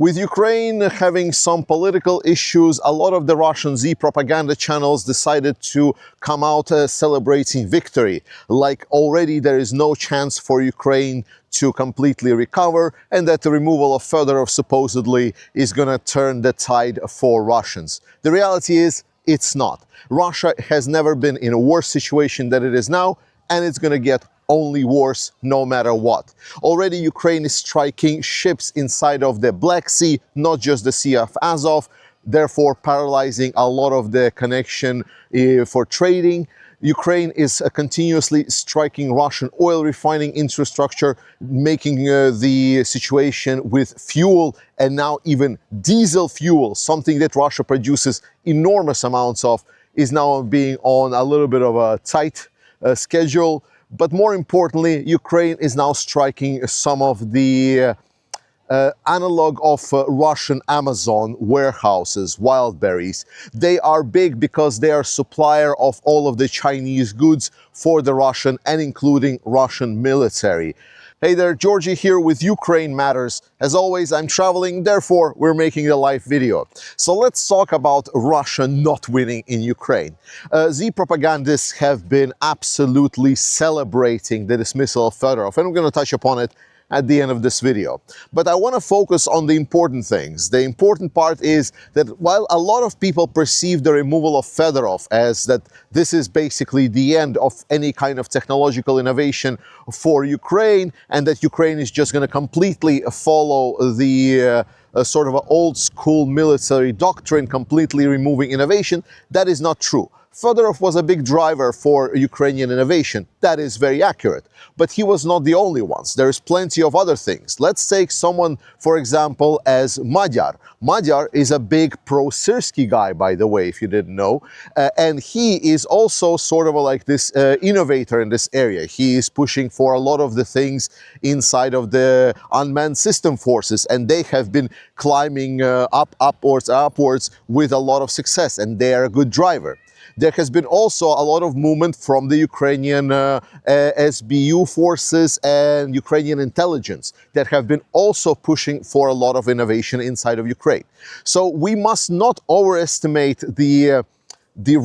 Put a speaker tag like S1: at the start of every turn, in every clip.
S1: With Ukraine having some political issues, a lot of the Russian Z propaganda channels decided to come out celebrating victory. Like already there is no chance for Ukraine to completely recover, and that the removal of Fedorov supposedly is gonna turn the tide for Russians. The reality is, it's not. Russia has never been in a worse situation than it is now, and it's gonna get only worse no matter what. Already Ukraine is striking ships inside of the Black Sea, not just the Sea of Azov, therefore paralyzing a lot of the connection for trading. Ukraine is continuously striking Russian oil refining infrastructure, making the situation with fuel and now even diesel fuel, something that Russia produces enormous amounts of, is now being on a little bit of a tight schedule. But more importantly, Ukraine is now striking some of the analog of Russian Amazon warehouses, Wildberries. They are big because they are supplier of all of the Chinese goods for the Russian and including Russian military. Hey there, Georgie here with Ukraine Matters. As always, I'm traveling, therefore we're making a live video. So let's talk about Russia not winning in Ukraine. Z propagandists have been absolutely celebrating the dismissal of Fedorov, and I'm going to touch upon it at the end of this video. But I want to focus on the important things. The important part is that while a lot of people perceive the removal of Fedorov as that this is basically the end of any kind of technological innovation for Ukraine, and that Ukraine is just going to completely follow the sort of an old school military doctrine, completely removing innovation, that is not true. Fedorov was a big driver for Ukrainian innovation. That is very accurate. But he was not the only one. There is plenty of other things. Let's take someone, for example, as Magyar. Magyar is a big pro-Syrskyi guy, by the way, if you didn't know. And he is also sort of like this innovator in this area. He is pushing for a lot of the things inside of the unmanned system forces. And they have been climbing upwards with a lot of success. And they are a good driver. There has been also a lot of movement from the Ukrainian SBU forces and Ukrainian intelligence that have been also pushing for a lot of innovation inside of Ukraine. So we must not overestimate the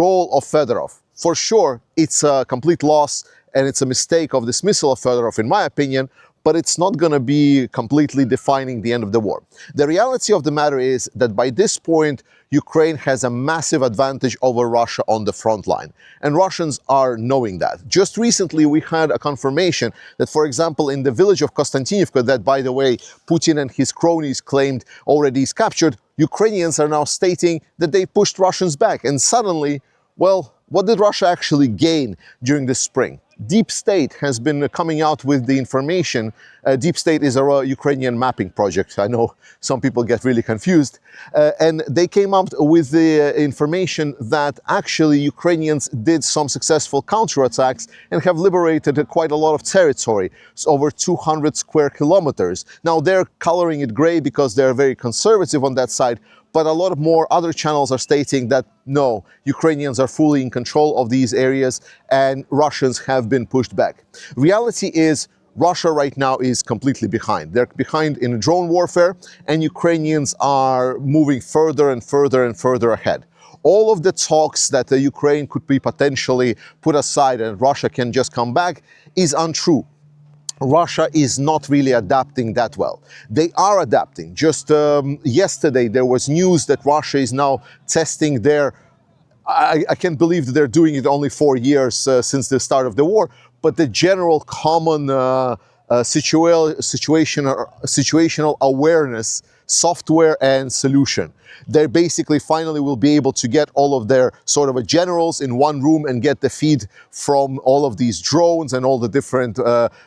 S1: role of Fedorov. For sure, it's a complete loss and it's a mistake of dismissal of Fedorov, in my opinion, but it's not going to be completely defining the end of the war. The reality of the matter is that by this point, Ukraine has a massive advantage over Russia on the front line. And Russians are knowing that. Just recently, we had a confirmation that, for example, in the village of Konstantinivka, that, by the way, Putin and his cronies claimed already is captured, Ukrainians are now stating that they pushed Russians back. And suddenly, well, what did Russia actually gain during this spring? Deep State has been coming out with the information. Deep State is a Ukrainian mapping project. I know some people get really confused. And they came up with the information that actually Ukrainians did some successful counterattacks and have liberated quite a lot of territory, so over 200 square kilometers. Now they're coloring it gray because they're very conservative on that side. But a lot of more other channels are stating that no, Ukrainians are fully in control of these areas and Russians have been pushed back. Reality is Russia right now is completely behind. They're behind in drone warfare and Ukrainians are moving further and further and further ahead. All of the talks that the Ukraine could be potentially put aside and Russia can just come back is untrue. Russia is not really adapting that well. They are adapting. Just yesterday there was news that Russia is now testing their, I can't believe that they're doing it only 4 years since the start of the war, but the general common situational awareness software and solution. They basically finally will be able to get all of their sort of generals in one room and get the feed from all of these drones and all the different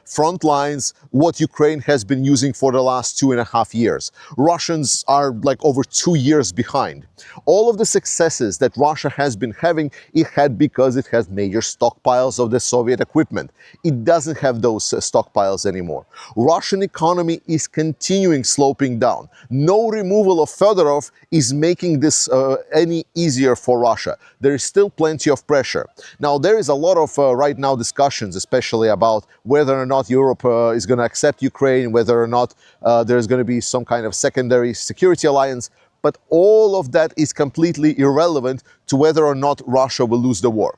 S1: front lines, what Ukraine has been using for the last 2.5 years. Russians are like over 2 years behind. All of the successes that Russia has been having, it had because it has major stockpiles of the Soviet equipment. It doesn't have those stockpiles anymore. Russian economy is continuing sloping down. No removal of Fedorov is making this any easier for Russia. There is still plenty of pressure. Now, there is a lot of right now discussions, especially about whether or not Europe is going to accept Ukraine, whether or not there's going to be some kind of secondary security alliance. But all of that is completely irrelevant to whether or not Russia will lose the war.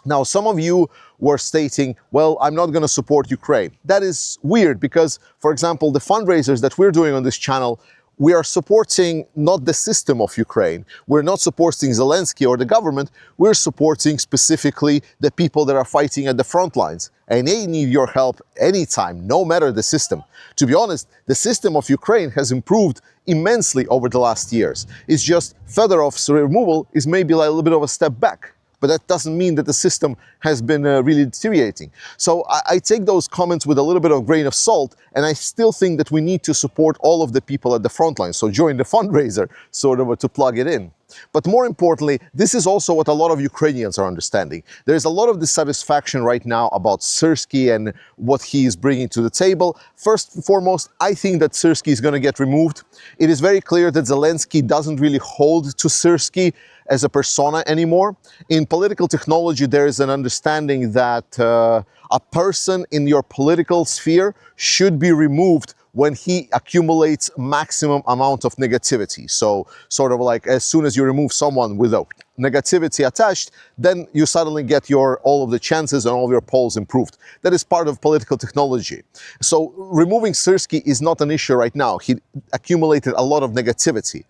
S1: Now, some of you were stating, well, I'm not going to support Ukraine. That is weird because, for example, the fundraisers that we're doing on this channel, we are supporting not the system of Ukraine. We're not supporting Zelensky or the government. We're supporting specifically the people that are fighting at the front lines. And they need your help anytime, no matter the system. To be honest, the system of Ukraine has improved immensely over the last years. It's just Fedorov's removal is maybe like a little bit of a step back. But that doesn't mean that the system has been really deteriorating. So I take those comments with a little bit of grain of salt, and I still think that we need to support all of the people at the front line. So join the fundraiser, sort of to plug it in. But more importantly, this is also what a lot of Ukrainians are understanding. There's a lot of dissatisfaction right now about Syrskyi and what he is bringing to the table. First and foremost, I think that Syrskyi is going to get removed. It is very clear that Zelensky doesn't really hold to Syrskyi as a persona anymore. In political technology, there is an understanding that a person in your political sphere should be removed when he accumulates maximum amount of negativity. So sort of like as soon as you remove someone with a negativity attached, then you suddenly get all of the chances and all of your polls improved. That is part of political technology. So removing Syrskyi is not an issue right now. He accumulated a lot of negativity.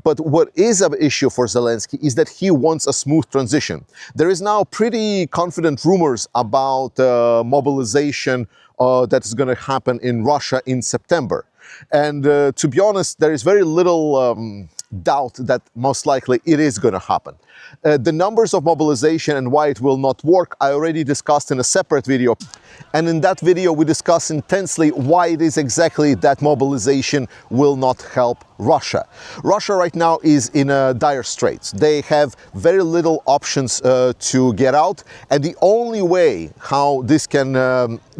S1: But what is an issue for Zelensky is that he wants a smooth transition. There is now pretty confident rumors about mobilization that is going to happen in Russia in September. And to be honest, there is very little doubt that most likely it is going to happen. The numbers of mobilization and why it will not work, I already discussed in a separate video. And in that video, we discuss intensely why it is exactly that mobilization will not help Russia. Russia right now is in dire straits. They have very little options to get out. And the only way how this can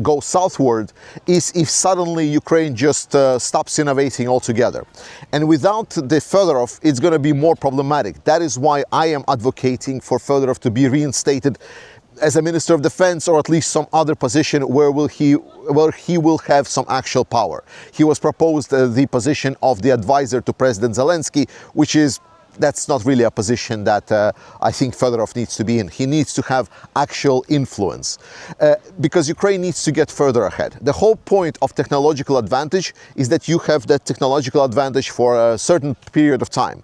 S1: go southward is if suddenly Ukraine just stops innovating altogether. And without the Fedorov, it's going to be more problematic. That is why I am advocating for Fedorov to be reinstated as a Minister of Defense, or at least some other position where he will have some actual power. He was proposed the position of the advisor to President Zelensky, that's not really a position that I think Fedorov needs to be in. He needs to have actual influence because Ukraine needs to get further ahead. The whole point of technological advantage is that you have that technological advantage for a certain period of time.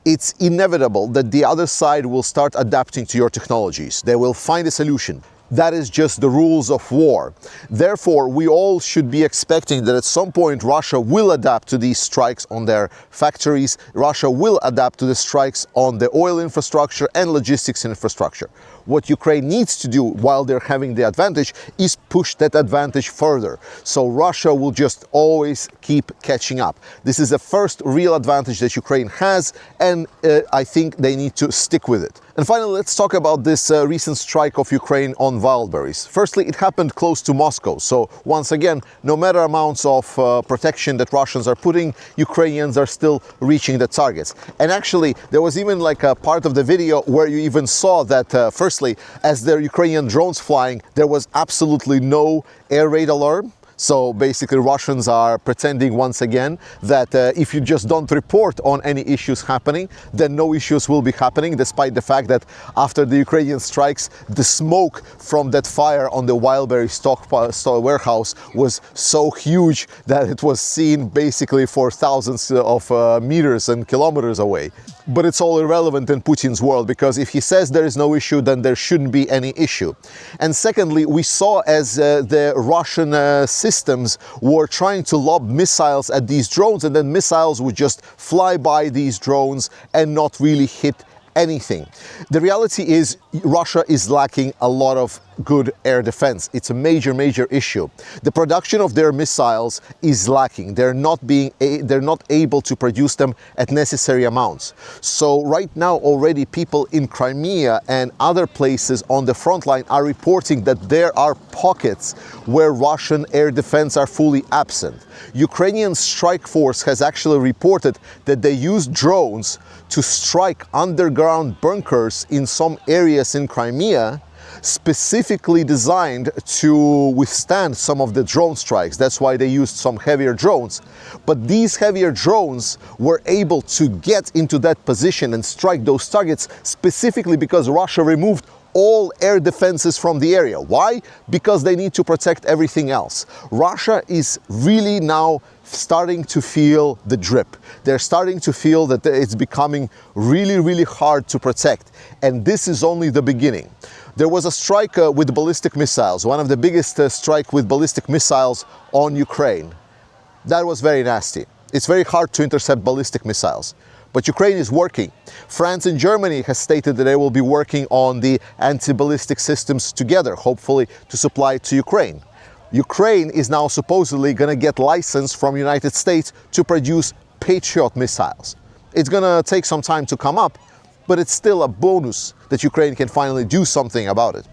S1: It's inevitable that the other side will start adapting to your technologies. They will find a solution. That is just the rules of war. Therefore, we all should be expecting that at some point Russia will adapt to these strikes on their factories. Russia will adapt to the strikes on the oil infrastructure and logistics infrastructure. What Ukraine needs to do while they're having the advantage is push that advantage further. So Russia will just always keep catching up. This is the first real advantage that Ukraine has, and I think they need to stick with it. And finally, let's talk about this recent strike of Ukraine on wildberries. Firstly, it happened close to Moscow. So once again, no matter amounts of protection that Russians are putting, Ukrainians are still reaching the targets. And actually, there was even like a part of the video where you even saw that firstly, as the Ukrainian drones flying, there was absolutely no air raid alarm. So basically Russians are pretending once again that if you just don't report on any issues happening, then no issues will be happening, despite the fact that after the Ukrainian strikes, the smoke from that fire on the wildberry stock warehouse was so huge that it was seen basically for thousands of meters and kilometers away. But it's all irrelevant in Putin's world, because if he says there is no issue, then there shouldn't be any issue. And secondly, we saw as the Russian systems were trying to lob missiles at these drones, and then missiles would just fly by these drones and not really hit anything. The reality is Russia is lacking a lot of good air defense. It's a major, major issue. The production of their missiles is lacking. They're not able to produce them at necessary amounts. So right now already people in Crimea and other places on the front line are reporting that there are pockets where Russian air defense are fully absent. Ukrainian strike force has actually reported that they use drones to strike underground bunkers in some areas in Crimea, specifically designed to withstand some of the drone strikes. That's why they used some heavier drones. But these heavier drones were able to get into that position and strike those targets specifically because Russia removed all air defenses from the area. Why? Because they need to protect everything else. Russia is really now starting to feel the drip. They're starting to feel that it's becoming really, really hard to protect. And this is only the beginning. There was a strike with ballistic missiles, one of the biggest strike with ballistic missiles on Ukraine. That was very nasty. It's very hard to intercept ballistic missiles. But Ukraine is working. France and Germany has stated that they will be working on the anti-ballistic systems together, hopefully to supply to Ukraine. Ukraine is now supposedly going to get license from United States to produce Patriot missiles. It's going to take some time to come up, but it's still a bonus that Ukraine can finally do something about it.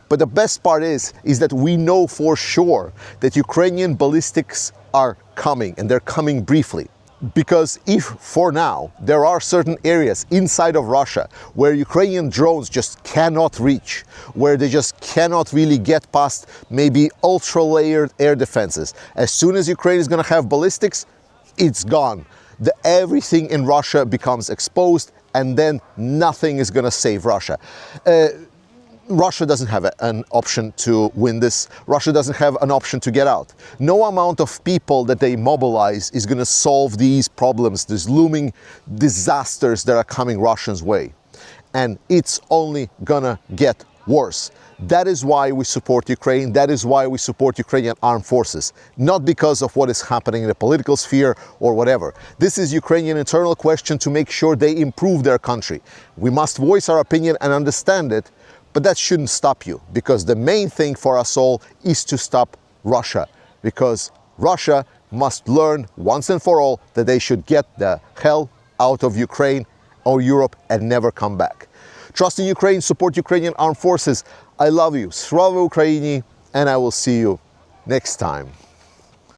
S1: But the best part is that we know for sure that Ukrainian ballistics are coming, and they're coming briefly. Because if, for now, there are certain areas inside of Russia where Ukrainian drones just cannot reach, where they just cannot really get past maybe ultra-layered air defenses, as soon as Ukraine is going to have ballistics, it's gone. Everything in Russia becomes exposed, and then nothing is going to save Russia. Russia doesn't have an option to win this. Russia doesn't have an option to get out. No amount of people that they mobilize is going to solve these problems, these looming disasters that are coming Russians' way. And it's only gonna get worse. That is why we support Ukraine. That is why we support Ukrainian armed forces. Not because of what is happening in the political sphere or whatever. This is Ukrainian internal question to make sure they improve their country. We must voice our opinion and understand it, but that shouldn't stop you, because the main thing for us all is to stop Russia, because Russia must learn once and for all that they should get the hell out of Ukraine or Europe and never come back. Trust in Ukraine, support Ukrainian armed forces. I love you. SLAVA UKRAINY, and I will see you next time.